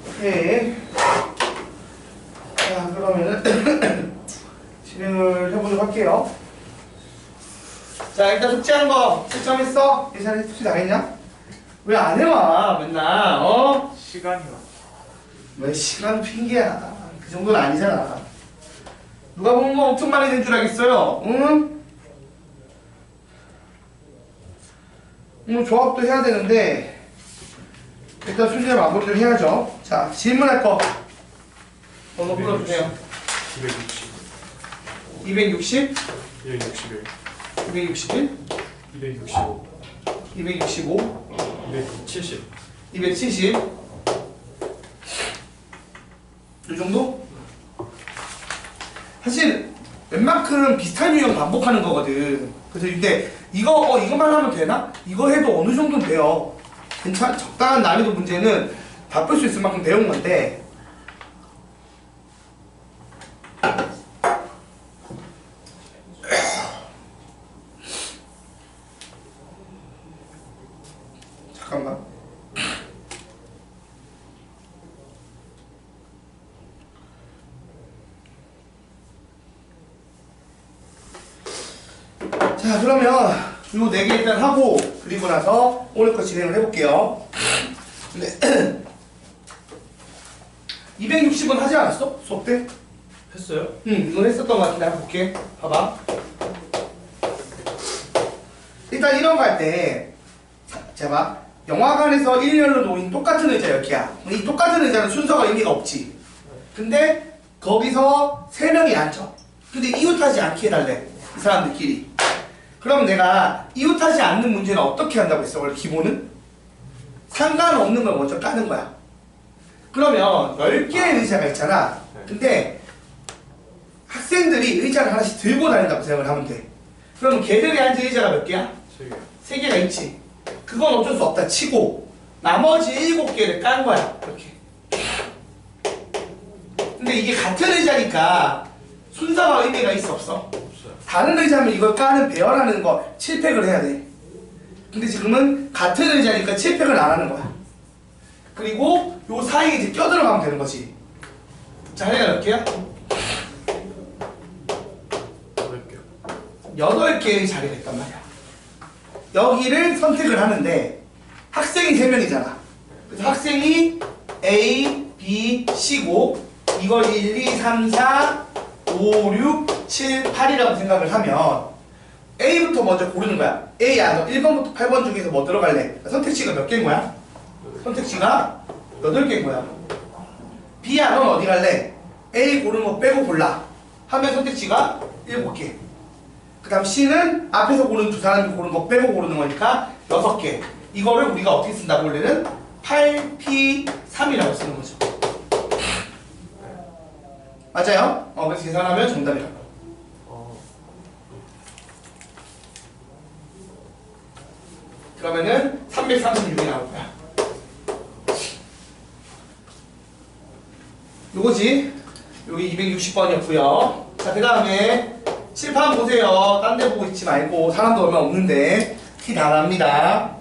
오케이. 자, 그러면은 진행을 해보도록 할게요. 자, 일단 숙제한 거 채점했어? 예산에 숙제 다 했냐? 왜 안 해와 맨날 시간이요. 왜 시간 핑계야. 그 정도는 아니잖아. 누가 보면 뭐 엄청 많이 된 줄 알겠어요. 응? 조합도 해야 되는데 일단 순서 마무리를 해야죠. 자, 질문할 거 번호 불러주세요. 260, 260, 261, 261, 265, 265, 270. 270. 이 정도? 사실 웬만큼 비슷한 유형 반복하는 거거든. 그래서 근데 이것만 하면 되나? 이거 해도 어느 정도는 돼요. 적당한 난이도 문제는 다 풀 수 있을 만큼 배운 건데. 잠깐만. 자, 그러면 요 4개 일단 하고 그리고 나서 오늘 거 진행을 해볼게요. 네. 260은 하지 않았어? 수업 때? 했어요? 응, 이건 했었던 것 같은데 한번 볼게. 봐봐. 일단 이런 거 할 때, 자, 봐. 영화관에서 일렬로 놓인 똑같은 의자 여기야. 이 똑같은 의자는 순서가 의미가 없지. 근데 거기서 3명이 앉혀. 근데 이웃하지 않게 해달래. 이 사람들끼리. 그럼 내가 이웃하지 않는 문제는 어떻게 한다고 했어? 원래 기본은? 상관없는 걸 먼저 까는 거야. 그러면 10개의 의자가 있잖아. 근데 학생들이 의자를 하나씩 들고 다닌다고 생각을 하면 돼. 그러면 걔들이 앉은 의자가 몇 개야? 3개. 3개가 있지. 그건 어쩔 수 없다 치고 나머지 7개를 깐 거야. 이렇게. 근데 이게 같은 의자니까 순서가 의미가 있어 없어? 없어요. 다른 의자면 이걸 까는 배열하는 거 7팩을 해야 돼. 근데 지금은 같은 의자니까 7팩을 안 하는 거야. 그리고 요 사이에 이제 껴들어가면 되는 거지. 자리가 몇 개야? 8개요. 8개의 자리가 있단 말이야. 여기를 선택을 하는데 학생이 3명이잖아. 그래서 학생이 A, B, C고 이걸 1, 2, 3, 4, 5, 6, 7, 8이라고 생각을 하면 A부터 먼저 고르는 거야. A 안에 1번부터 8번 중에서 뭐 들어갈래? 선택지가 몇 개인 거야? 선택지가 8개인 거야. B 안은 어디 갈래? A 고르는 거 빼고 골라. 하면 선택지가 7개. 그 다음 C는 앞에서 고르는 두 사람이 고르는 거 빼고 고르는 거니까 6개. 이거를 우리가 어떻게 쓴다고 원래는 8P3이라고 쓰는 거죠. 맞아요? 그래서 계산하면 정답이라고. 그러면은 336이 나올 거야. 요거지. 여기 260번이었고요. 자, 그 다음에 칠판 보세요. 딴 데 보고 있지 말고. 사람도 얼마 없는데 티 다 납니다.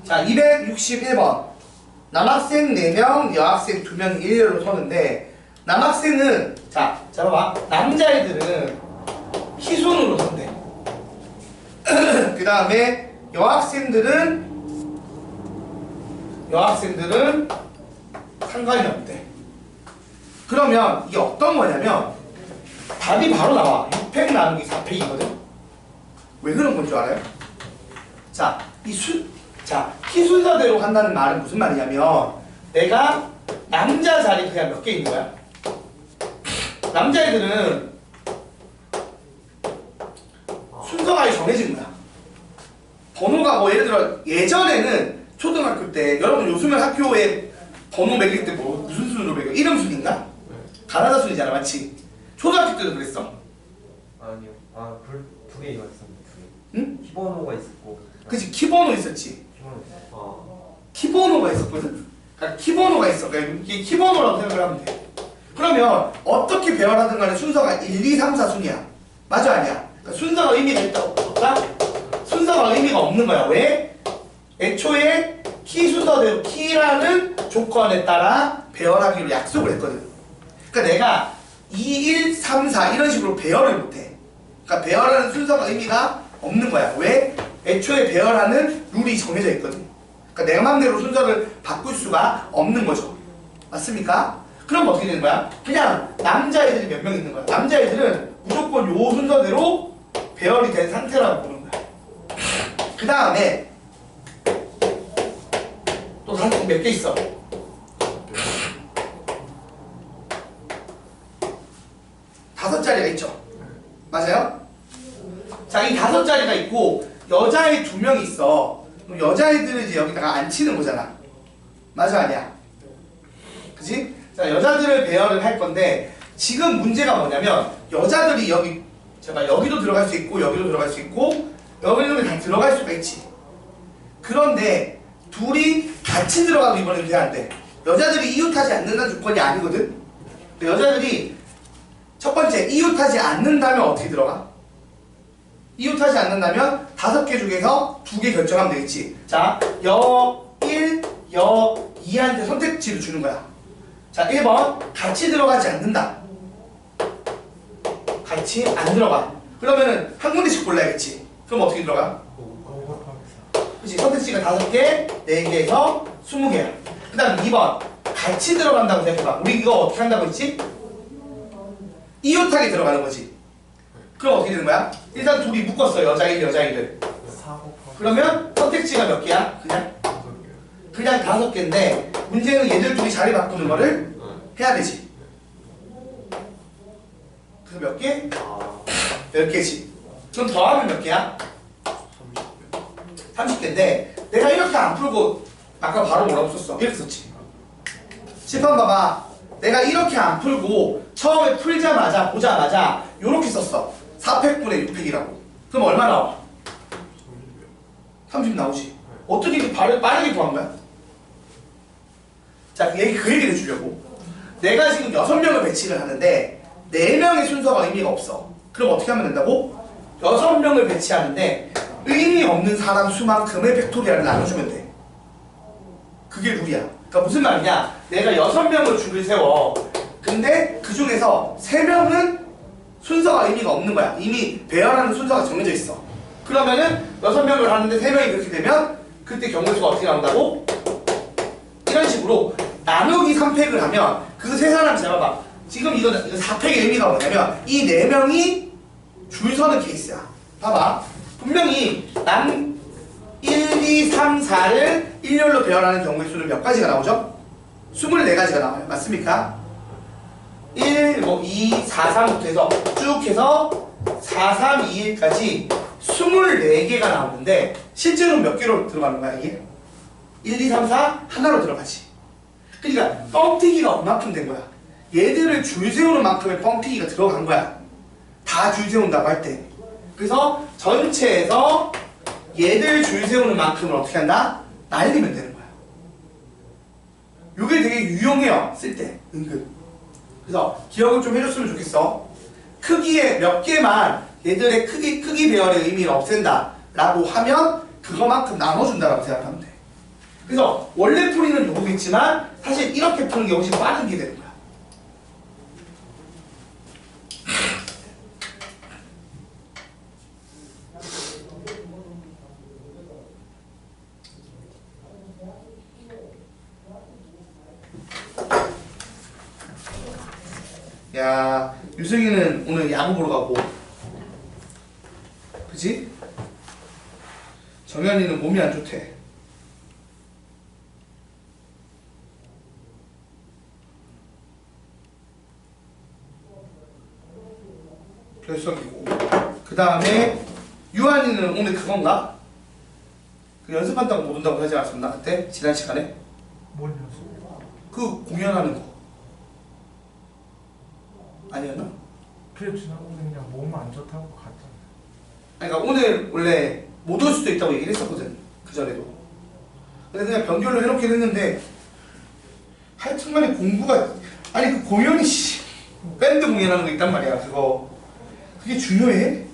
자, 261번. 남학생 4명, 여학생 2명이 일렬로 서는데 남학생은 자 봐봐. 남자애들은 희순으로 선대. 그 다음에 여학생들은 상관이 없대. 그러면 이게 어떤 거냐면 답이 바로 나와. 6팩 나누기 4팩이거든. 왜 그런 건 줄 알아요? 자, 키 순서대로 한다는 말은 무슨 말이냐면 내가 남자 자리 그냥 몇 개 있는 거야? 남자애들은 순서가 아예 정해진 거야. 번호가 뭐 예를 들어 예전에는 초등학교 때 여러분 요즘은 학교에 번호 매길 때 뭐 무슨 순으로 매겨? 이름 순인가? 가나다 순이잖아, 맞지? 초등학교 때도 그랬어. 아니요. 두 개가 있었는데 두 개. 응? 키번호가 있었고. 그치, 키번호 있었지. 키번호 있었고. 키번호가 있었거든. 그러니까 키번호가 있어. 그러니까 이게 키번호라고 생각을 하면 돼. 그러면 어떻게 배열하든 간에 순서가 1, 2, 3, 4 순이야. 맞아 아니야? 그러니까 순서가 의미가 있다 없다? 순서가 의미가 없는 거야. 왜? 애초에 키 순서대로 키라는 조건에 따라 배열하기로 약속을 했거든. 그러니까 내가 2, 1, 3, 4 이런 식으로 배열을 못해. 그러니까 배열하는 순서가 의미가 없는 거야. 왜? 애초에 배열하는 룰이 정해져 있거든. 그러니까 내 맘대로 순서를 바꿀 수가 없는 거죠. 맞습니까? 그럼 어떻게 되는 거야? 그냥 남자애들이 몇 명 있는 거야. 남자애들은 무조건 요 순서대로 배열이 된 상태라고 보는 거야. 그 다음에 또 단속 몇 개 있어. 다섯 자리가 있죠. 맞아요? 자, 이 다섯 자리가 있고 여자애 2명이 있어. 그럼 여자애들을 이제 여기다가 앉히는 거잖아. 맞아 아니야? 그치? 자, 여자들을 배열을 할 건데 지금 문제가 뭐냐면 여자들이 여기 제가 여기도 들어갈 수 있고 여기도 들어갈 수 있고 여기도 다 들어갈 수가 있지. 그런데 둘이 같이 들어가도 이번에는 돼 안 돼? 여자들이 이웃하지 않는다는 조건이 아니거든? 여자들이 첫 번째 이웃하지 않는다면 어떻게 들어가? 이웃하지 않는다면 5개 중에서 2개 결정하면 되겠지. 자, 여 1, 여 2한테 선택지를 주는 거야. 자, 1번 같이 들어가지 않는다. 같이 안 들어가. 그러면은 한 군데씩 골라야겠지. 그럼 어떻게 들어가? 그치, 선택지가 5개, 4개에서 20개야. 그 다음 2번 같이 들어간다고 생각해봐. 우리 이거 어떻게 한다고 했지? 이웃하게 들어가는 거지. 그럼 어떻게 되는 거야? 일단 둘이 묶었어. 여자일, 여자일을. 그러면 선택지가 몇 개야? 그냥 5개인데 문제는 얘들 둘이 자리 바꾸는 거를 해야 되지. 그래서 몇 개? 10개지. 그럼 더하면 몇 개야? 30개인데 내가 이렇게 안 풀고 아까 바로 뭐라고 썼어? 이렇게 썼지. 10번 봐봐. 내가 이렇게 안 풀고 처음에 풀자마자 보자마자 이렇게 썼어. 4팩분의 6팩이라고. 그럼 얼마 나와? 30 나오지. 어떻게 이렇게 빠르게 구한 거야? 자, 그 얘기를 해주려고. 내가 지금 6명을 배치를 하는데 4명의 순서가 의미가 없어. 그럼 어떻게 하면 된다고? 6명을 배치하는데 의미 없는 사람 수만큼의 팩토리얼을 나눠주면 돼. 그게 룰이야. 그러니까 무슨 말이냐? 내가 6명을 줄을 세워. 근데 그 중에서 3명은 순서가 의미가 없는 거야. 이미 배열하는 순서가 정해져 있어. 그러면은 6명을 하는데 3명이 그렇게 되면 그때 경우수가 어떻게 나온다고? 이런 식으로 나누기 3팩을 하면 그 세 사람 잡아봐. 지금 이거 4팩의 의미가 뭐냐면 이 4명이 줄 서는 케이스야. 봐봐. 분명히 남 1, 2, 3, 4를 일렬로 배열하는 경우의 수는 몇 가지가 나오죠? 24가지가 나와요. 맞습니까? 1, 뭐 2, 4, 3부터 해서 쭉 해서 4, 3, 2, 1까지 24개가 나오는데 실제로 몇 개로 들어가는 거야 이게? 1, 2, 3, 4 하나로 들어가지. 그러니까 뻥튀기가 얼마큼 된 거야? 얘들을 줄 세우는 만큼의 뻥튀기가 들어간 거야. 다 줄 세운다고 할 때. 그래서 전체에서 얘들 줄 세우는 만큼을 어떻게 한다? 날리면 되는 거야. 요게 되게 유용해요. 쓸 때. 은근. 그래서 기억을 좀 해줬으면 좋겠어. 크기에 몇 개만 얘들의 크기 배열의 의미를 없앤다 라고 하면 그거만큼 나눠준다라고 생각하면 돼. 그래서 원래 풀이는 요거겠지만 사실 이렇게 푸는 게 훨씬 빠른 게 되는 거야. 야, 유승이는 오늘 야구 보러 가고, 그치? 정현이는 몸이 안 좋대. 결석이고, 그 다음에 유한이는 오늘 그건가? 그 연습한다고 못 온다고 하지 않았었나? 그때? 지난 시간에? 뭔 연습? 그 공연하는 거 아니었나? 그래 지나고 그냥 몸 안 좋다고 갔잖아. 그러니까 오늘 원래 못 올 수도 있다고 얘기를 했었거든. 그 전에도. 근데 그냥 변결로 해놓긴 했는데 하여튼간에 공부가 아니 그 공연이 밴드 공연하는 거 있단 말이야. 그거 그게 중요해?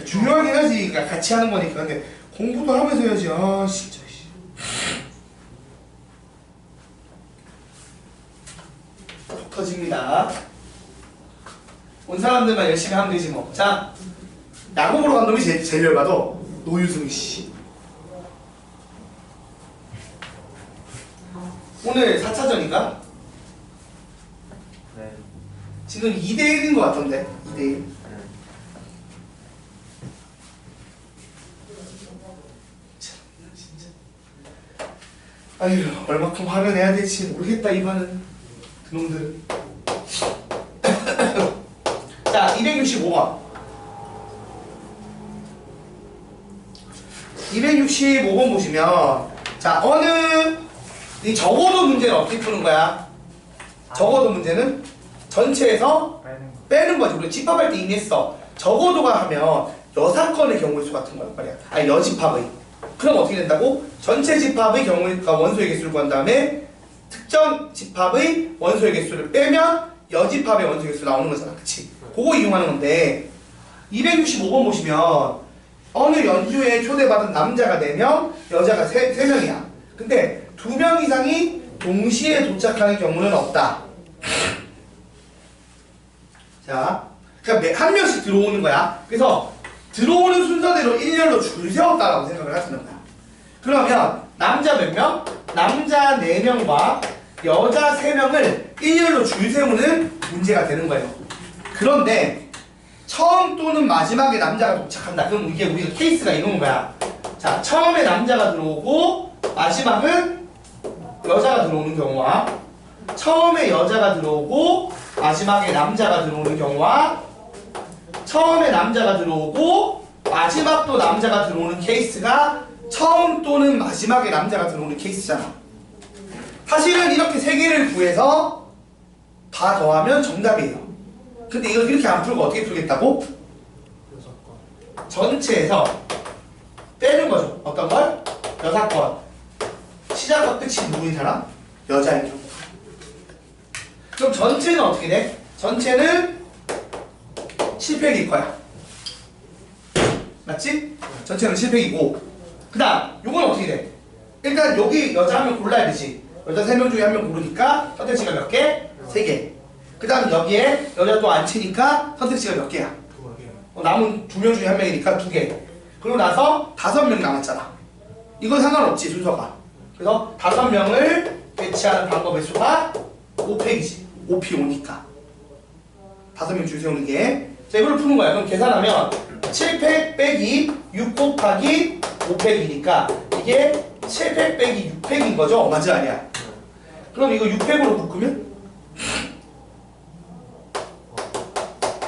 중요하긴 하지. 그러니까 같이 하는 거니까. 근데 공부도 하면서 해야지. 아 진짜. 톡 터집니다. 온 사람들만 열심히 하면 되지 뭐. 자, 야구 보러 간 놈이 제일 열받아. 노유승 씨. 오늘 4차전인가? 네. 지금 2대1인 것 같던데. 2대1. 아유, 얼마큼 화를 내야 될지 모르겠다 이번은. 그놈들은. 자, 265번. 265번 보시면, 자, 이 적어도 문제는 어떻게 푸는 거야? 적어도 문제는 전체에서 빼는 거지. 우리 집합할 때 이미 했어. 적어도가 하면 여사건의 경우의 수 같은 거란 말이야. 아니, 여집합의. 그럼 어떻게 된다고? 전체 집합의 경우의 원소의 개수를 구한 다음에 특정 집합의 원소의 개수를 빼면 여집합의 원소의 개수 나오는 거잖아. 그치? 그거 이용하는 건데 265번 보시면 어느 연주에 초대받은 남자가 4명, 여자가 3명이야. 근데 2명 이상이 동시에 도착하는 경우는 없다. 자, 그러니까 한 명씩 들어오는 거야. 그래서 들어오는 순서대로 일렬로 줄 세웠다라고 생각을 하시는 거야. 그러면 남자 몇 명? 남자 4명과 여자 3명을 일렬로 줄 세우는 문제가 되는 거예요. 그런데 처음 또는 마지막에 남자가 도착한다. 그럼 이게 우리가 케이스가 이런 거야. 자, 처음에 남자가 들어오고 마지막은 여자가 들어오는 경우와 처음에 여자가 들어오고 마지막에 남자가 들어오는 경우와 처음에 남자가 들어오고 마지막도 남자가 들어오는 케이스가 처음 또는 마지막에 남자가 들어오는 케이스잖아. 사실은 이렇게 3개를 구해서 다 더하면 정답이에요. 근데 이거 이렇게 안 풀고 어떻게 풀겠다고? 전체에서 빼는 거죠. 어떤 걸? 여사건. 시작과 끝이 누구인 사람? 여자인 경우. 그럼 전체는 어떻게 돼? 전체는 7팩일 거야. 맞지? 전체는 7팩이고 그 다음 요건 어떻게 돼? 일단 여기 여자 1명 골라야 되지. 여자 3명 중에 1명 고르니까 선택지가 몇 개? 3개. 그 다음 여기에 여자 또 안 치니까 선택지가 몇 개야? 남은 2명 중에 1명이니까 2개. 그러고 나서 5명 남았잖아. 이건 상관없지 순서가. 그래서 5명을 배치하는 방법의 수가 5팩이지. 5피 5니까 5명 줄 세우는 게. 자, 이걸 푸는 거야. 그럼 계산하면 7팩 빼기 6 곱하기 5팩이니까 이게 7팩 빼기 6팩인 거죠? 맞아 아니야? 그럼 이거 6팩으로 묶으면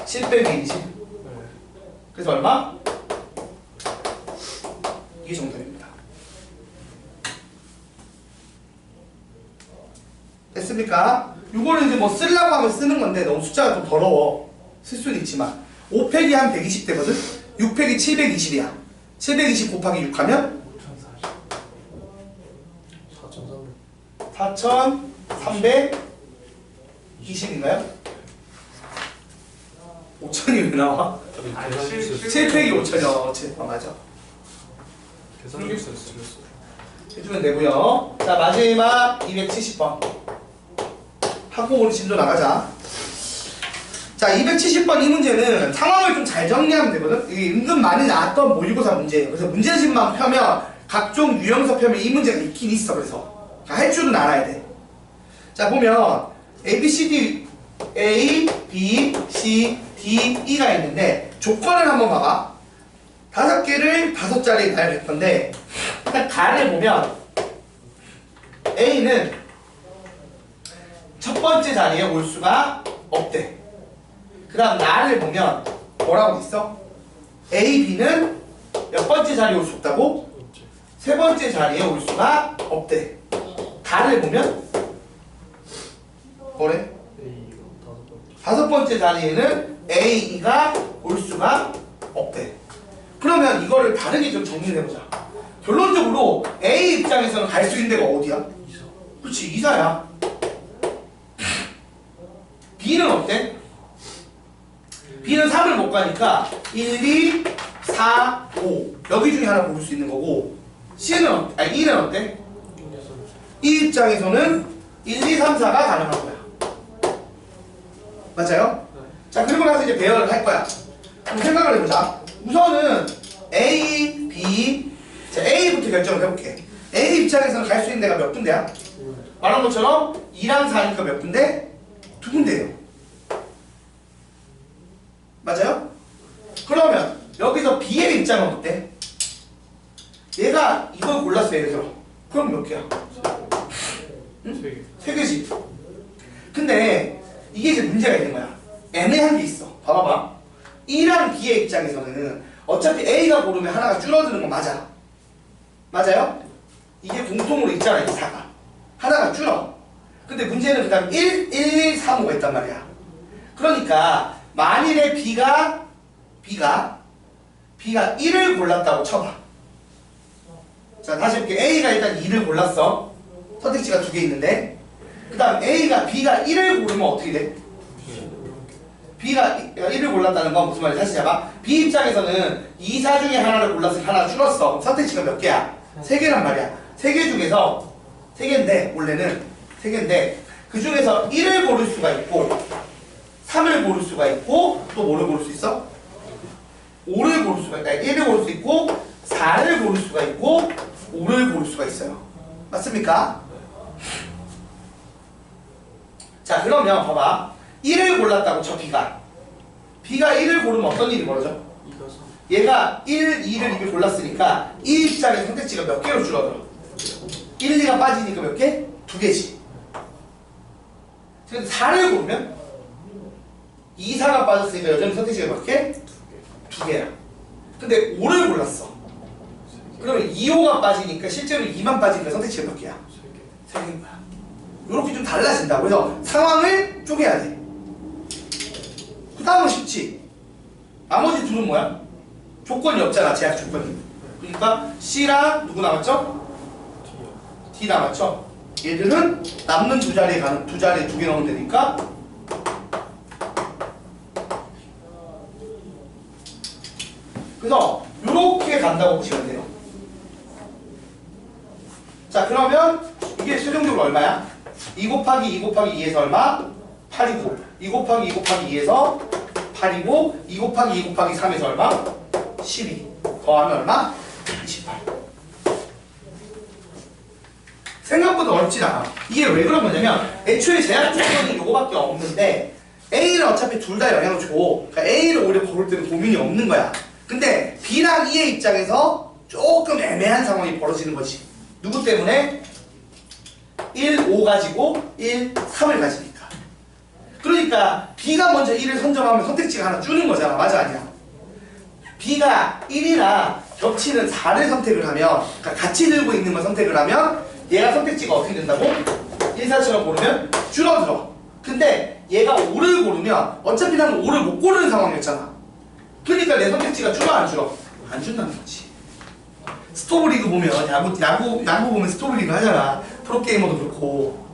7 빼기 1이지. 그래서 얼마? 이게 정답입니다. 됐습니까? 이거는 이제 뭐 쓰려고 하면 쓰는 건데 너무 숫자가 좀 더러워. 쓸 수는 있지만 5팩이 한 120 되거든? 6팩이 720이야. 720 곱하기 6 하면 4,320인가요? 5천이 왜 나와? 7팩이 5천이요. 맞아. 계산기 있어요. 해주면 되고요. 자, 마지막 270번. 학부모는 진도 나가자. 자, 270번 이 문제는 상황을 좀 잘 정리하면 되거든. 이게 은근 많이 나왔던 모의고사 문제예요. 그래서 문제집만 펴면 각종 유형서 펴면 이 문제가 있긴 있어. 그래서 할 줄은 알아야 돼. 자, 보면 A, B, C, D, A, B, C, D, E가 있는데 조건을 한번 봐봐. 5개를 5자리에 달 할 건데 일단 가를 보면 A는 첫 번째 자리에 올 수가 없대. 그 다음 나를 보면 뭐라고 있어? A, B는 몇 번째 자리에 올 수 없다고? 세 번째 자리에 올 수가 없대. 다를 보면 뭐래? 5번째 자리에는 A가 올 수가 없대. 그러면 이거를 다르게 좀 정리해보자. 결론적으로 A 입장에서는 갈 수 있는 데가 어디야? 그렇지, 2사야. B는 어때? B는 3을 못 가니까 1, 2, 4, 5 여기 중에 하나 고를 수 있는 거고 C는 E는 어때? 이 입장에서는 1, 2, 3, 4가 가능한 거야. 맞아요? 자, 그리고 나서 이제 배열을 할 거야. 그럼 생각을 해보자. 우선은 A, B, 자, A부터 결정을 해볼게. A 입장에서는 갈 수 있는 데가 몇 군데야? 말한 것처럼 2랑 4니까 몇 군데? 2군데예요. 맞아요? 그러면 여기서 B의 입장은 어때? 얘가 이걸 골랐어, 예를 들어. 그럼 몇 개야? 응? 3개지. 근데 이게 이제 문제가 있는 거야. 애매한 게 있어. 봐봐봐. E랑 B의 입장에서는 어차피 A가 고르면 하나가 줄어드는 건 맞아. 맞아요? 이게 공통으로 있잖아, 이 4가. 하나가 줄어. 근데 문제는 그 다음 1, 1, 3, 5가 있단 말이야. 그러니까 만일에 B가 1을 골랐다고 쳐봐. 자, 다시 볼게. A가 일단 2를 골랐어. 선택지가 2개 있는데 그 다음 B가 1을 고르면 어떻게 돼? B가 1을 골랐다는 건 무슨 말이야? 다시 잡아. B 입장에서는 2, 4 중에 하나를 골랐으면 하나 줄었어. 그럼 선택지가 몇 개야? 3개란 말이야. 3개 중에서 3개인데 원래는 3개인데 그 중에서 1을 고를 수가 있고 3을 고를 수가 있고 또 뭐를 고를 수 있어? 5를 고를 수가 있다. 1을 고를 수 있고 4를 고를 수가 있고 5를 고를 수가 있어요. 맞습니까? 자, 그러면 봐봐. 1을 골랐다고 쳐. B가 1을 고르면 어떤 일이 벌어져? 얘가 1, 2를 이미 골랐으니까 이 입장의 선택지가 몇 개로 줄어들어? 1, 2가 빠지니까 몇 개? 2개지. 근데 4를 고르면 2, 4가 빠졌으니까 여전히 선택지가 몇 개? 2개야. 근데 5를 골랐어. 그러면 2, 5가 빠지니까 실제로 2만 빠지니까 선택지가 몇 개야? 3개인 거야. 이렇게 좀 달라진다. 그래서 상황을 쪼개야 돼. 그 다음은 쉽지. 나머지 둘은 뭐야? 조건이 없잖아. 제약 조건이. 그러니까 C랑 누구 남았죠? D 남았죠? 얘들은 남는 두 자리에 가는 두 자리에 2개 넣으면 되니까 그래서 이렇게 간다고 보시면 돼요. 자, 그러면 이게 최종적으로 얼마야? 2 곱하기 2 곱하기 2에서 얼마? 8이고 2 곱하기 2 곱하기 2에서 8이고 2 곱하기 2 곱하기 3에서 얼마? 12 더하면 얼마? 28. 생각보다 어렵진 않아. 이게 왜 그런 거냐면 애초에 제약 조건이 요거밖에 없는데 A는 어차피 둘 다 영향을 줘. 그러니까 A를 오히려 고를 때는 고민이 없는 거야. 근데 B랑 E의 입장에서 조금 애매한 상황이 벌어지는 거지. 누구 때문에? 1, 5 가지고 1, 3을 가지니까. 그러니까 B가 먼저 1을 선점하면 선택지가 하나 주는 거잖아. 맞아, 아니야? B가 1이나 겹치는 4를 선택을 하면, 그러니까 같이 들고 있는 걸 선택을 하면 얘가 선택지가 어떻게 된다고? 1, 4처럼 고르면 줄어들어. 근데 얘가 5를 고르면 어차피 나는 5를 못 고르는 상황이었잖아. 그러니까 내 선택지가 줄어 안 줄어? 안 준다는 거지. 스토브리그 보면 야구 보면 스토브리그 하잖아. 프로게이머도 그렇고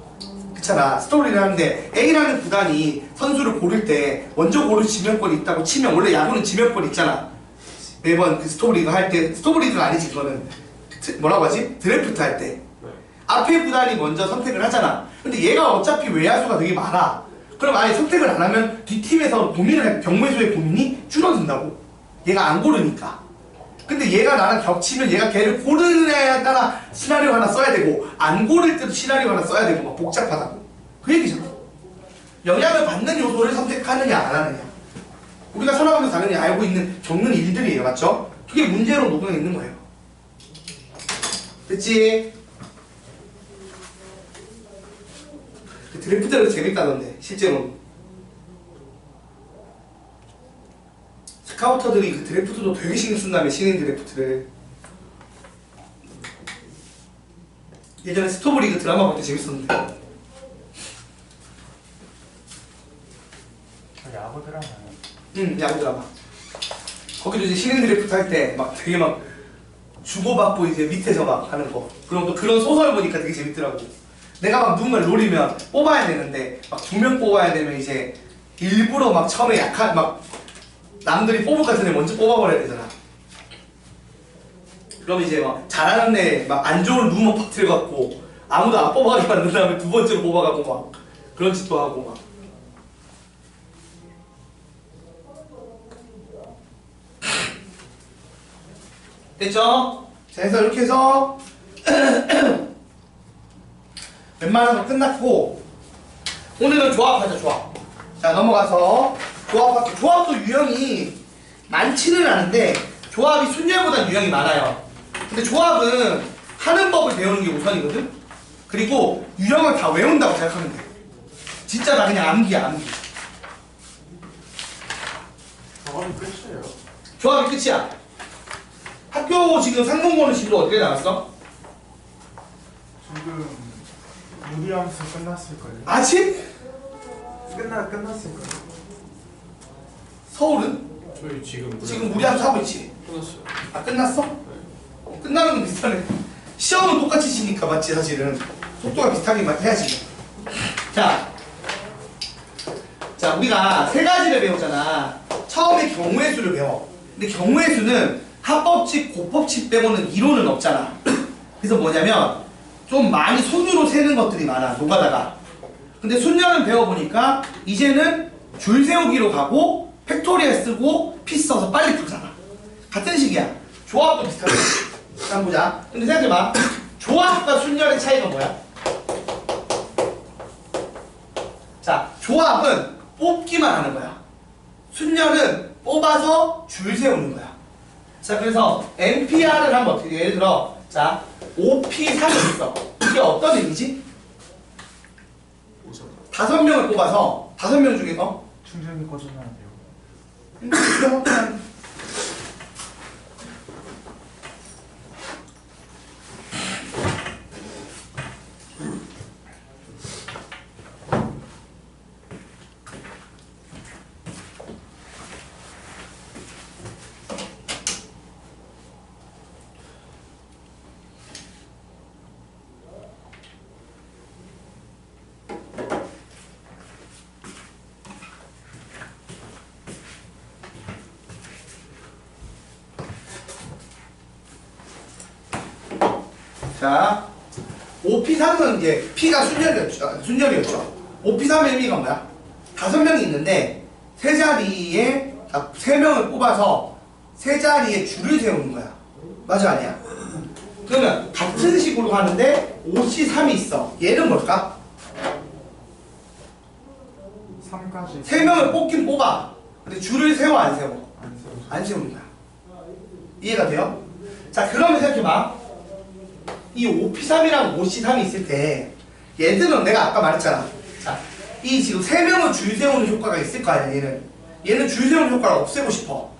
그렇잖아. 스토브리그 하는데 A라는 구단이 선수를 고를 때 먼저 고를 지명권이 있다고 치면 원래 야구는 지명권이 있잖아. 매번 그 스토브리그 할 때 스토브리그가 아니지 그거는 뭐라고 하지? 드래프트 할 때 앞에 구단이 먼저 선택을 하잖아. 근데 얘가 어차피 외야수가 되게 많아. 그럼 아예 선택을 안 하면 뒷팀에서 고민을 해. 경매수의 고민이 줄어든다고. 얘가 안 고르니까. 근데 얘가 나랑 겹치면 얘가 걔를 고르느냐에 따라 시나리오 하나 써야 되고 안 고를 때도 시나리오 하나 써야 되고 막 복잡하다고. 그 얘기잖아. 영향을 받는 요소를 선택하느냐 안 하느냐. 우리가 살아가면서 당연히 알고 있는 겪는 일들이에요. 맞죠? 그게 문제로 녹여 있는 거예요. 됐지? 드래프트는 재밌다던데 실제로 스카우터들이 그 드래프트도 되게 신경 쓴다며. 신인 드래프트를 예전에 스토브리그 드라마 볼 때 재밌었는데. 야구 드라마요? 응, 야구 드라마. 거기도 이제 신인 드래프트 할 때 막 되게 막 주고받고 이제 밑에서 막 하는 거. 그럼 또 그런 소설 보니까 되게 재밌더라고. 내가 막 누군가를 노리면 뽑아야 되는데 막 2명 뽑아야 되면 이제 일부러 막 처음에 약한 막 남들이 뽑을 것 같은 애 먼저 뽑아버려야 되잖아. 그럼 이제 막 잘하는 애 막 안 좋은 루머 퍼뜨려갖고 아무도 안 뽑아가게 만든 다음에 두 번째로 뽑아가고 막 그런 짓도 하고 막. 됐죠? 자, 그래서 이렇게 해서 웬만한 거 끝났고 오늘은 조합하자. 조합. 자, 넘어가서 조합할게요. 조합도 유형이 많지는 않은데 조합이 순열보다 유형이 많아요. 근데 조합은 하는 법을 배우는 게 우선이거든. 그리고 유형을 다 외운다고 생각하면 돼. 진짜 다 그냥 암기야, 암기. 조합이 끝이에요. 조합이 끝이야. 학교 지금 상공고는 진도 어떻게 나왔어? 지금 무리함수 끝났을걸요. 아침? 끝났을걸요. 서울은? 저희 지금 무리함수 하고 있지? 끝났어요. 아, 끝났어? 끝나는 건 비슷하네. 시험은 똑같이 치니까 맞지 사실은. 속도가 비슷하게만 해야지. 자, 우리가 세 가지를 배우잖아. 처음에 경우의 수를 배워. 근데 경우의 수는 합법칙, 고법칙 빼고는 이론은 없잖아. 그래서 뭐냐면 좀 많이 손으로 세는 것들이 많아, 노가다가. 근데 순열은 배워보니까 이제는 줄 세우기로 가고 팩토리얼 쓰고 피 써서 빨리 풀잖아. 같은 식이야. 조합도 비슷하게. 자, 보자. 근데 생각해봐. 조합과 순열의 차이가 뭐야? 자, 조합은 뽑기만 하는 거야. 순열은 뽑아서 줄 세우는 거야. 자, 그래서 NPR을 하면 어떻게 돼? 예를 들어, 자, OP3이 있어. 이게 어떤 의미지? 5명을 뽑아서 5명 중에서 충전기 꺼져놔야 돼요. 자, OP3은 이제 P가 순열이었죠. OP3의 의미가 뭐야? 5명이 있는데 세 자리에 3명을 뽑아서 세 자리에 줄을 세우는 거야. 맞아, 아니야? 그러면 같은 식으로 하는데 OC3이 있어. 얘는 뭘까? 3까지 3명을 뽑긴 뽑아. 근데 줄을 세워, 안 세워? 안 세워서 안 세우는 거야. 이해가 돼요? 자, 그러면 생각해봐. 이 OP3이랑 OC3이 있을 때 얘들은 내가 아까 말했잖아. 자, 이 지금 3명은 줄 세우는 효과가 있을 거 아니야. 얘는 줄 세우는 효과를 없애고 싶어.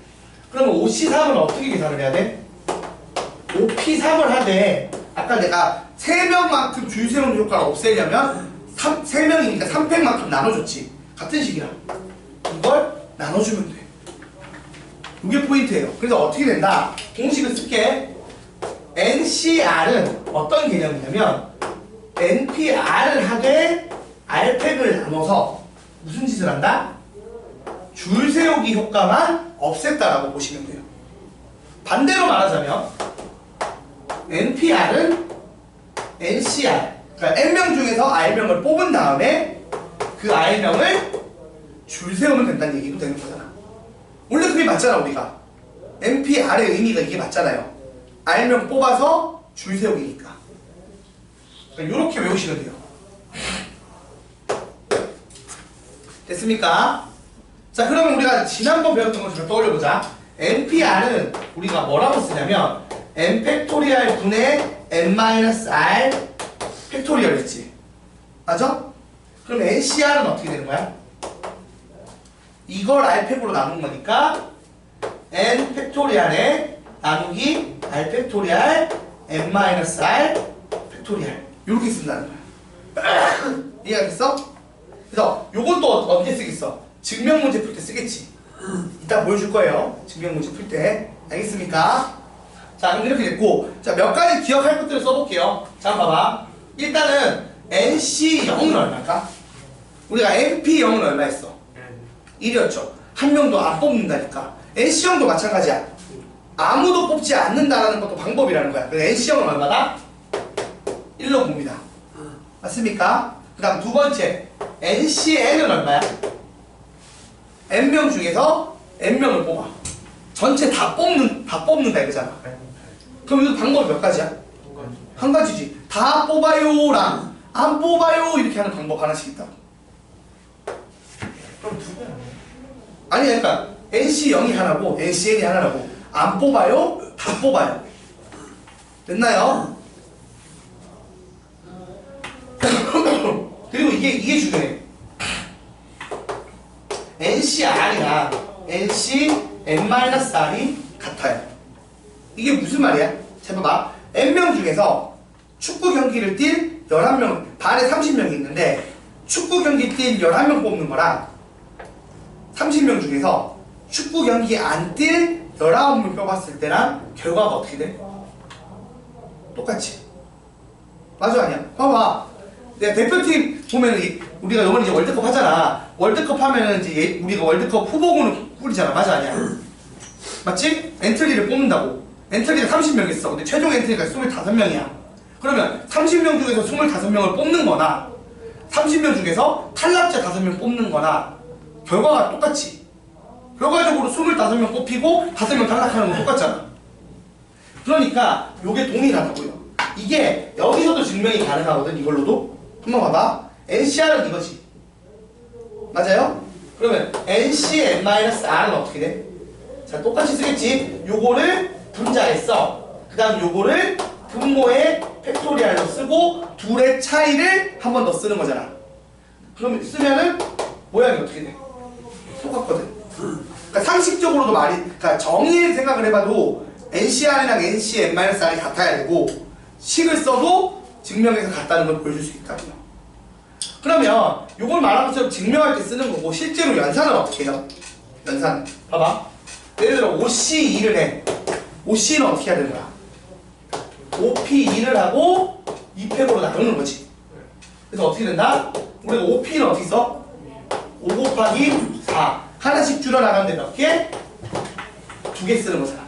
그러면 OC3은 어떻게 계산을 해야 돼? OP3을 하되 아까 내가 3명만큼 줄 세우는 효과를 없애려면 3명이니까 3팩만큼 나눠줬지. 같은 식이야. 이걸 나눠주면 돼. 이게 포인트예요. 그래서 어떻게 된다? 공식을 쓸게. NCR은 어떤 개념이냐면 NPR을 하되 R팩을 나눠서 무슨 짓을 한다? 줄 세우기 효과만 없앴다라고 보시면 돼요. 반대로 말하자면 NPR은 NCR, 그러니까 N명 중에서 R명을 뽑은 다음에 그 R명을 줄 세우면 된다는 얘기도 되는 거잖아. 원래 그게 맞잖아. 우리가 NPR의 의미가 이게 맞잖아요. R명 뽑아서 줄 세우기니까. 이렇게 외우시면 돼요. 됐습니까? 자, 그러면 우리가 지난번 배웠던 것을 떠올려보자. NPR은 우리가 뭐라고 쓰냐면 N 팩토리얼 분의 N-R 팩토리얼이었지. 맞아? 그럼 NCR은 어떻게 되는 거야? 이걸 R팩으로 나눈 거니까 N 팩토리얼에 나누기 R 팩토리얼 N-R 팩토리얼 이렇게 쓴다는 거야. 이해가 됐어? 그래서 요건 또 어떻게 쓰겠어? 증명문제 풀 때 쓰겠지. 이따 보여줄 거예요. 증명문제 풀 때. 알겠습니까? 자, 그럼 이렇게 됐고, 자, 몇 가지 기억할 것들을 써볼게요. 자, 봐봐. 일단은 NC0은 얼마일까? 우리가 NP0은 얼마였어? 1이었죠. 한 명도 안 뽑는다니까. NC형도 마찬가지야. 아무도 뽑지 않는다라는 것도 방법이라는 거야. 그래서 NC형은 얼마다? 1로 봅니다. 맞습니까? 그 다음 두 번째, NCN은 얼마야? N명 중에서 N명을 뽑아. 전체 다 뽑는다 이거잖아. 그럼 이거 방법이 몇 가지야? 한 가지지. 다 뽑아요랑 안 뽑아요 이렇게 하는 방법 하나씩 있다. 그럼 두 개 아니에요? 아니 그러니까 NC0이 하나고 NCN이 하나라고. 안 뽑아요? 다 뽑아요. 됐나요? 그리고 이게 중요해. NCR이랑 NCN-R이 같아요. 이게 무슨 말이야? 자 봐봐. N명 중에서 축구 경기를 뛸 11명, 반에 30명이 있는데 축구 경기 뛸 11명 뽑는 거랑 30명 중에서 축구 경기 안 뛸 19명 뽑았을 때랑 결과가 어떻게 돼? 똑같지. 맞아 아니야? 봐봐. 내가 대표팀 보면은 우리가 이번에 이제 월드컵 하잖아. 월드컵 하면은 이제 우리가 월드컵 후보군을 꾸리잖아. 맞아 아니야? 맞지? 엔트리를 뽑는다고. 엔트리가 30명 있어. 근데 최종 엔트리가 25명이야. 그러면 30명 중에서 25명을 뽑는 거나 30명 중에서 탈락자 5명 뽑는 거나 결과가 똑같지. 결과적으로 25명 뽑히고 5명 탈락하는 건 똑같잖아. 그러니까 요게 동일하다고요. 이게 여기서도 증명이 가능하거든. 이걸로도. 한번 봐봐. NCR은 이거지. 맞아요? 그러면 NCN-R은 어떻게 돼? 자, 똑같이 쓰겠지. 요거를 분자에 써. 그 다음 요거를 분모에 팩토리알로 쓰고 둘의 차이를 한 번 더 쓰는 거잖아. 그러면 쓰면은 모양이 어떻게 돼? 똑같거든. 그러니까 상식적으로도 그러니까 정의의 생각을 해봐도 NCR이랑 NCN-R이 같아야 되고 식을 써도 증명해서 같다는 걸 보여줄 수 있다고요. 그러면 요걸 말한 것처럼 증명할 때 쓰는 거고 실제로 연산은 어떻게 해요? 연산 봐봐. 예를 들어 OC2를 해. OC는 어떻게 해야 되는 거야? OP2를 하고 2팩으로 나누는 거지. 그래서 어떻게 된다? 우리가 OP는 어떻게 써? 5 곱하기 4 하나씩 줄여나가는데 몇 개? 2개 쓰는 거잖아.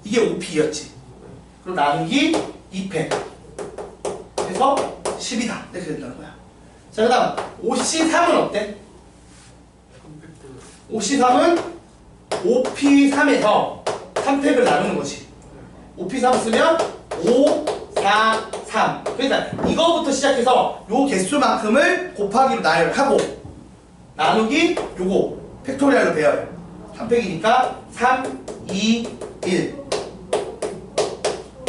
이게 OP였지. 그럼 나누기 2팩 해서 10이다 이렇게 된다는 거야. 자, 그 다음 OC3은 어때? OC3은 OP3에서 3팩을 나누는 거지. OP3 쓰면 5, 4, 3. 그러니까 이거부터 시작해서 요 개수만큼을 곱하기로 나열하고 나누기 요거 팩토리얼로 배워요. 3팩이니까 3, 2, 1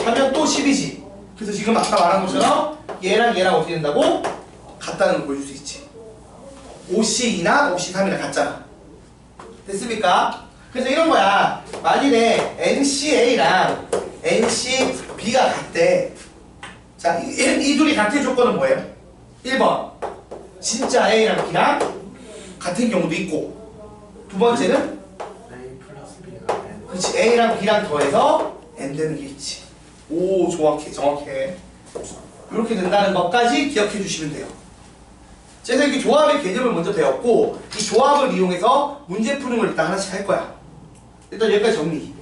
하면 또 10이지. 그래서 지금 아까 말한 것처럼 얘랑 얘랑 어떻게 된다고? 같다는 걸 보여줄 수 있지. OC2나 OC3이랑 같잖아. 됐습니까? 그래서 이런 거야. 만일에 NCA랑 NCB가 같대. 자, 이 둘이 같은 조건은 뭐예요? 1번 진짜 A랑 B랑 같은 경우도 있고, 두 번째는 A 플러스 B가 N. 그렇지, A랑 B랑 더해서 N 되는 게 있지. 오, 정확해. 이렇게 된다는 것까지 기억해 주시면 돼요. 그래서 이렇게 조합의 개념을 먼저 배웠고, 이 조합을 이용해서 문제 푸는 걸 일단 하나씩 할 거야. 일단 여기까지 정리.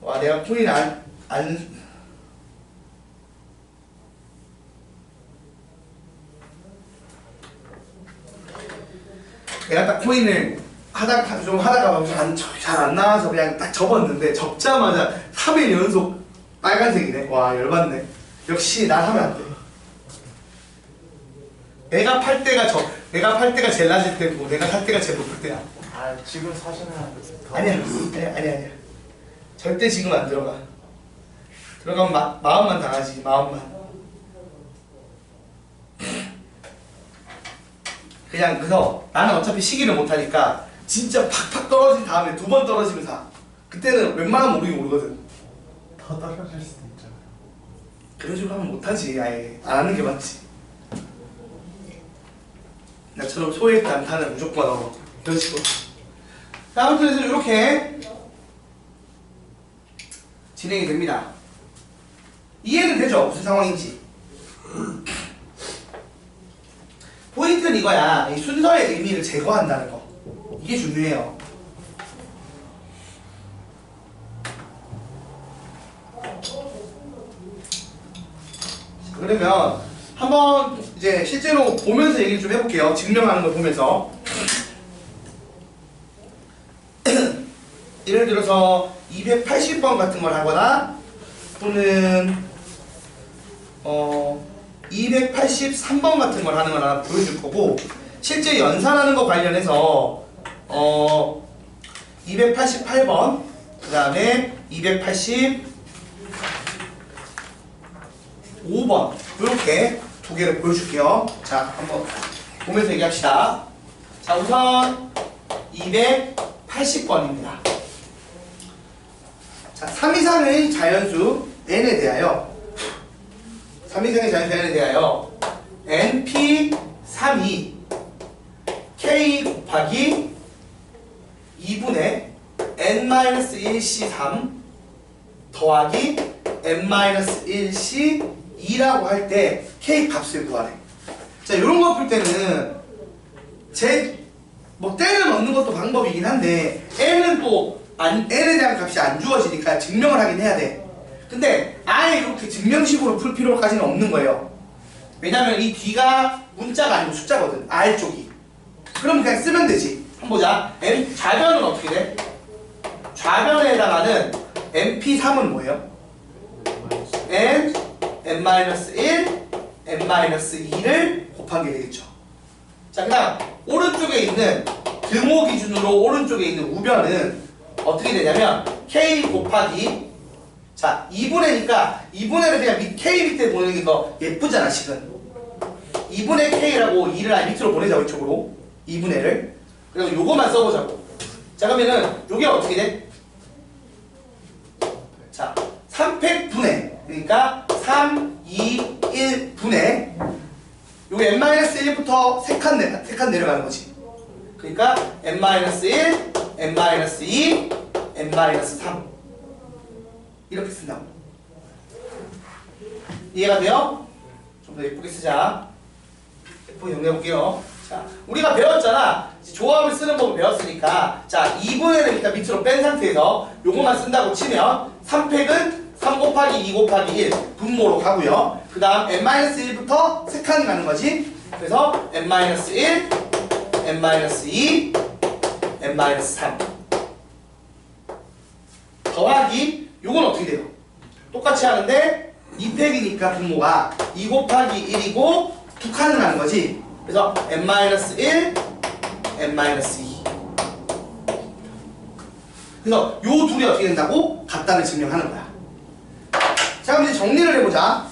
와, 내가 코인 내가 딱 코인을 하다가 잘 안 나와서 그냥 딱 접었는데 접자마자 3일 연속 빨간색이네. 와, 열받네. 역시 난 하면 안 돼. 내가 팔 때가 제일 낮을 때고 내가 살 때가 제일 높을 때야. 아, 지금 사시는 더 아니야. 절대 지금 안 들어가. 들어가면 마음만 당하지. 마음만. 그냥 그래서 나는 어차피 시기를 못하니까 진짜 팍팍 떨어진 다음에 2번 떨어지면 사. 그때는 웬만하면 모르거든. 더 떨어질 수도 있잖아요. 그런 식으로 하면 못하지. 아예 안 하는 게 맞지. 나처럼 소액 단타는 무조건 이런 식으로. 아무튼 그래서 이렇게 진행이 됩니다. 이해는 되죠? 무슨 상황인지. 포인트는 이거야. 이 순서의 의미를 제거한다는 거. 이게 중요해요. 그러면 한번 이제 실제로 보면서 얘기를 좀 해볼게요. 증명하는 걸 보면서. 예를 들어서 280번 같은 걸 하거나 또는 283번 같은 걸 하는 걸 하나 보여줄 거고, 실제 연산하는 거 관련해서 288번 그 다음에 285번 이렇게 두 개를 보여줄게요. 자, 한번 보면서 얘기합시다. 자, 우선 280번입니다. 자, 3 이상의 자연수 n에 대하여 3 이상의 자연수 n에 대하여 np3이 k 곱하기 2분의 n-1c3 더하기 n-1c2라고 할 때 k 값을 구하래. 자, 이런 거 풀 때는 때려 넣는 것도 방법이긴 한데 n은 또 n에 대한 값이 안 주어지니까 증명을 하긴 해야 돼. 근데 아예 이렇게 증명식으로 풀 필요까지는 없는 거예요. 왜냐면 이 뒤가 문자가 아니고 숫자거든. r 쪽이. 그럼 그냥 쓰면 되지. 한번 보자. 좌변은 어떻게 돼? 좌변에 해당하는 np3은 뭐예요? n-1, n-2를 곱한 게 되겠죠. 자, 그 다음 오른쪽에 있는 등호 기준으로 오른쪽에 있는 우변은 어떻게 되냐면 k 곱하기, 자 2분의니까 2분의를 그냥 k 밑에 보내는 게 더 예쁘잖아 식은. 2분의 k라고 2를 아예 밑으로 보내자고 이쪽으로 2분의를. 그래서 요거만 써보자고. 자, 그러면은 요게 어떻게 돼? 자 3팩분의, 그러니까 3, 2, 1분의 요게 n-1부터 3칸 내려가는 거지. 그러니까 n-1, n-2, n-3 이렇게 쓴다고. 이해가 돼요? 좀 더 예쁘게 쓰자. 예쁘게 정리해볼게요. 자, 우리가 배웠잖아. 조합을 쓰는 법을 배웠으니까, 자 2분의를 일단 밑으로 뺀 상태에서 요거만 쓴다고 치면 3팩은 3 곱하기 2 곱하기 1 분모로 가고요. 그 다음 n-1부터 3칸 가는 거지. 그래서 n-1, n-2, n-3 더하기 요건 어떻게 돼요? 똑같이 하는데 2팩이니까 분모가 2 곱하기 1이고 2칸을 가는 거지. 그래서 n-1, n-2 그래서 요 둘이 어떻게 된다고? 같다를 증명하는 거야. 자, 그럼 이제 정리를 해보자.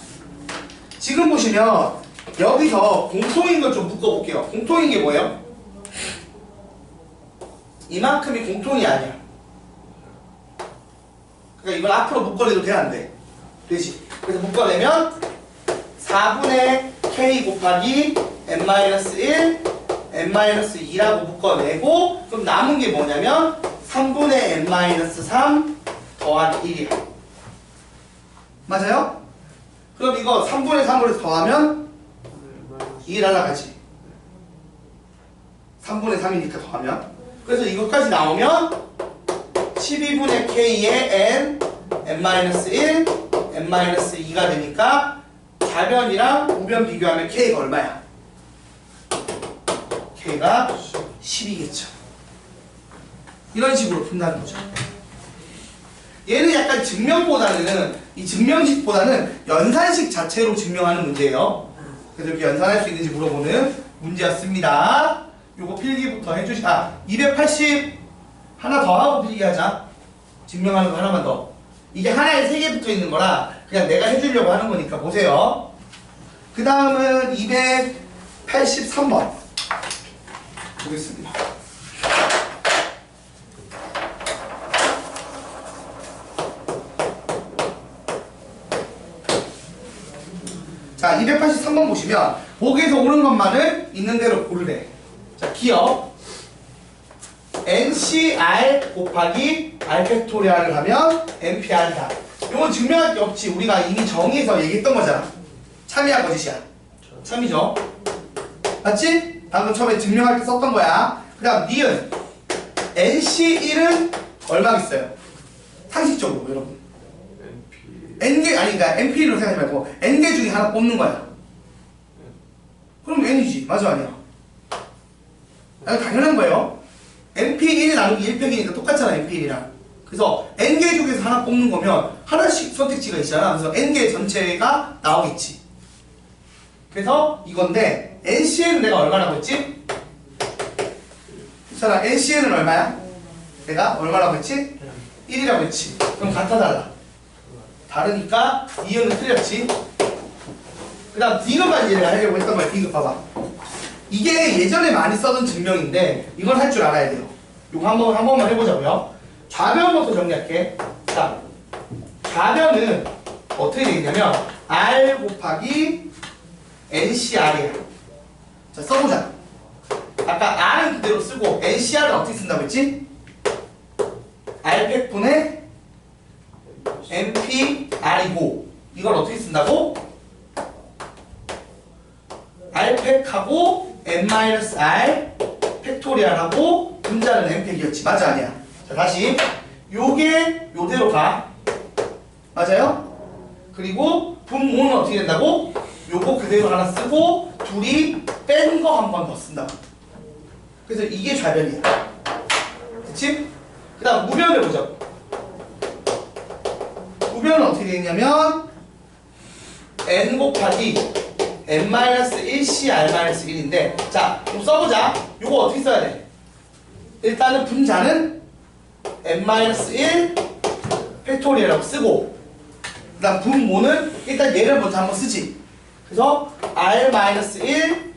지금 보시면 여기서 공통인 걸 좀 묶어볼게요. 공통인 게 뭐예요? 이만큼이 공통이 아니야. 그러니까 이걸 앞으로 묶어내도 돼, 안 돼? 되지. 그래서 묶어내면 4분의 k 곱하기 n-1, n-2라고 묶어내고, 그럼 남은 게 뭐냐면 3분의 n-3 더하기 1이야. 맞아요? 그럼 이거 3분의 3으로 더하면 2 날아가지. 3분의 3이니까 더하면. 그래서 이것까지 나오면 12분의 k의 n-1, n-2가 되니까 좌변이랑 우변 비교하면 k가 얼마야? k가 10이겠죠. 이런 식으로 푼다는 거죠. 얘는 약간 증명보다는, 이 증명식보다는 연산식 자체로 증명하는 문제예요. 그래서 이렇게 연산할 수 있는지 물어보는 문제였습니다. 요거 필기부터 해주시다. 280 하나 더 하고 필기하자. 증명하는 거 하나만 더. 이게 하나에 3개 붙어 있는 거라 그냥 내가 해주려고 하는 거니까 보세요. 그 다음은 283번 보겠습니다. 자, 283번 보시면 보기에서 옳은 것만을 있는 대로 고르래. 자, 기억 NCR 곱하기 R 팩토리얼을 하면 NPR이다. 이건 증명할 게 없지. 우리가 이미 정의해서 얘기했던 거잖아. 참이야 거짓이야? 참이죠. 맞지? 방금 처음에 증명할 때 썼던 거야. 그 다음 니은 NC1은 얼마겠어요? 상식적으로 여러분 N개 아니 그러니까 NP로 생각하지 말고 N개 중에 하나 뽑는 거야. 그럼 N이지. 맞아 아니야? 아니 당연한 거예요. NP1 나누기 1팩이니까 똑같잖아 NP1이랑. 그래서 N개 중에서 하나 뽑는 거면 하나씩 선택지가 있잖아. 그래서 N개 전체가 나오겠지. 그래서 이건데 NCN은 내가 얼마라고 했지? 괜찮아. NCN은 얼마야? 내가 얼마라고 했지? 1이라고 했지. 그럼 같아 달라? 다르니까 이언은 틀렸지. 그 다음 디귿만 이해를 하려고 했던 거야. 디귿 봐봐. 이게 예전에 많이 써던 증명인데 이건 할 줄 알아야 돼요. 이거 한 번만 해보자고요. 좌변부터 정리할게. 자, 좌변은 어떻게 되겠냐면 R 곱하기 NCR이야. 자, 써보자. 아까 R은 그대로 쓰고 NCR은 어떻게 쓴다고 했지? R팩분의 NPR이고 이걸 어떻게 쓴다고? R팩하고 N-R 팩토리얼하고 분자는 N팩이었지. 맞아 아니야? 자, 다시 요게 요대로 가. 맞아요? 그리고 분모는 어떻게 된다고? 요거 그대로 하나 쓰고 둘이 뺀 거 한 번 더 쓴다. 그래서 이게 좌변이야. 그치? 그 다음 무변을 보자. 무변은 어떻게 되겠냐면 n 곱하기 n-1cr-1인데 자, 좀 써보자. 요거 어떻게 써야 돼? 일단은 분자는 n-1 팩토리얼이라고 쓰고 그 다음 분모는 일단 얘를 먼저 한번 쓰지. 그래서 r-1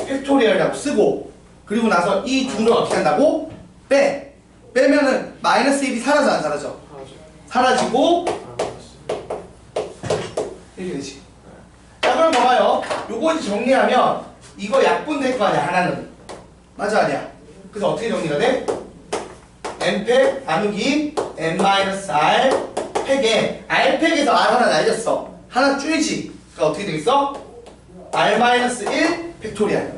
팩토리얼이라고 쓰고 그리고 나서 이 둘을 어떻게 한다고? 빼면은 마이너스 1이 사라져 안 사라져? 사라지고 이렇게 되지. 자, 그럼 봐봐요. 요거 이제 정리하면 이거 약분 될 거 아니야 하나는. 맞아 아니야? 그래서 어떻게 정리가 돼? n팩 나누기 n-r 팩에 r팩에서 r 하나 날렸어. 하나 줄이지. 그러니까 어떻게 되겠어? r-1 팩토리얼.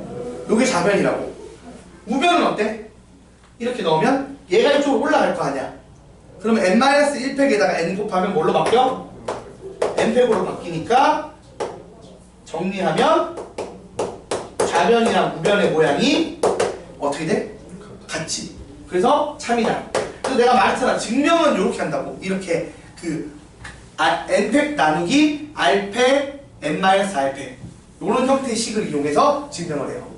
요게 좌변이라고. 우변은 어때? 이렇게 넣으면 얘가 이쪽으로 올라갈 거 아니야. 그러면 n-1팩에다가 n 곱하면 뭘로 바뀌어? n팩으로 바뀌니까 정리하면 좌변이랑 우변의 모양이 어떻게 돼? 같지. 그래서 참이다. 그래서 내가 말했잖아. 증명은 이렇게 한다고. 이렇게 n팩 나누기 r팩 n-r팩 이런 형태의 식을 이용해서 증명을 해요.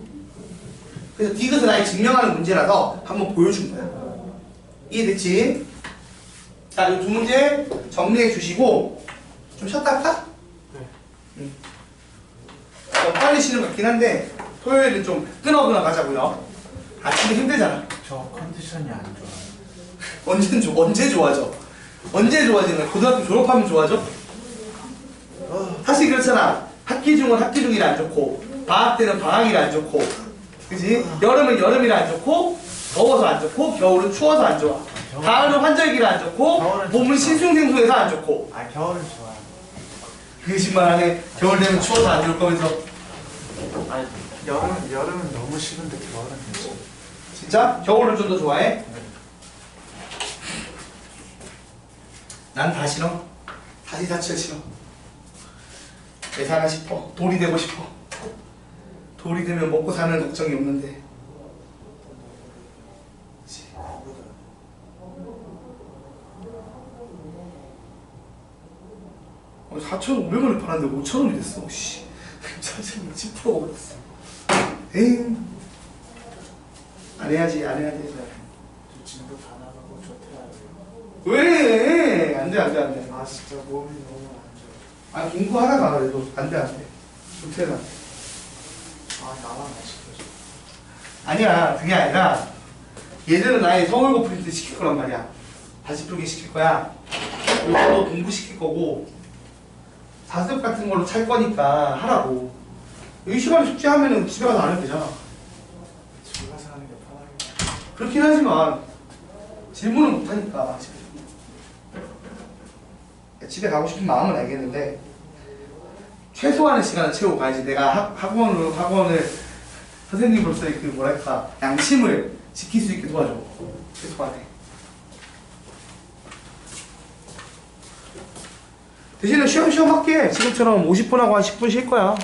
그래서 디귿은 아예 증명하는 문제라서 한번 보여준 거야. 이해됐지? 자, 이 두 문제 정리해 주시고 좀 쉬었다 할까? 네. 좀 빨리 쉬는 것 같긴 한데 토요일은 좀 끊어끊어 가자고요. 아침에 힘들잖아. 저 컨디션이 안 좋아요. 언제 좋아져? 언제 좋아지는 거야? 고등학교 졸업하면 좋아져? 사실 그렇잖아. 학기 중은 학기 중이라 안 좋고 방학 때는 방학이라 안 좋고 그지? 여름은 여름이라 안 좋고 더워서 안 좋고 겨울은 추워서 안 좋아. 가을은 환절기라 안 좋고 봄은 신숭생숭해서 안 좋고. 아, 겨울은 좋아요. 거짓말하네. 겨울 되면 추워서 안 좋을 거면서. 아니, 여름은 너무 싫은데 겨울은 괜찮아. 진짜? 겨울을 좀 더 좋아해? 난 다 싫어. 다시 자체가 싫어. 대사가 싶어. 돌이 되고 싶어. 돌이 되면 먹고 사는 걱정이 없는데. 4,500원에 팔았는데 5,000원이 됐어. 씨. 10%가 올랐어. 에잉. 안 해야지. 저 진도 다 나가고 좋대요. 왜? 안 돼. 아, 진짜 몸이 너무 안 좋아. 아, 공부하다가 그래도 안 돼. 좋대나. 아, 나만 안 시켜줘. 아니야. 그게 아니라 얘들은 아예 서울고 프린트 시킬 거란 말이야. 다시 표기 시킬 거야. 그리고 공부 시킬 거고 자습 같은 걸로 찰 거니까 하라고. 이 시간에 숙제하면은 집에 가서 안 해도 되잖아. 집에 가서 하는 게 편하겠다. 그렇긴 하지만 질문은 못하니까 집에 가고 싶은 마음은 알겠는데 최소한의 시간을 채우고 가야지. 내가 학원을 선생님으로서의 그 뭐랄까 양심을 지킬 수 있게 도와줘. 계속 안 해. 대신에 쉬엄쉬엄 할게. 지금처럼 50분 하고 한 10분 쉴 거야.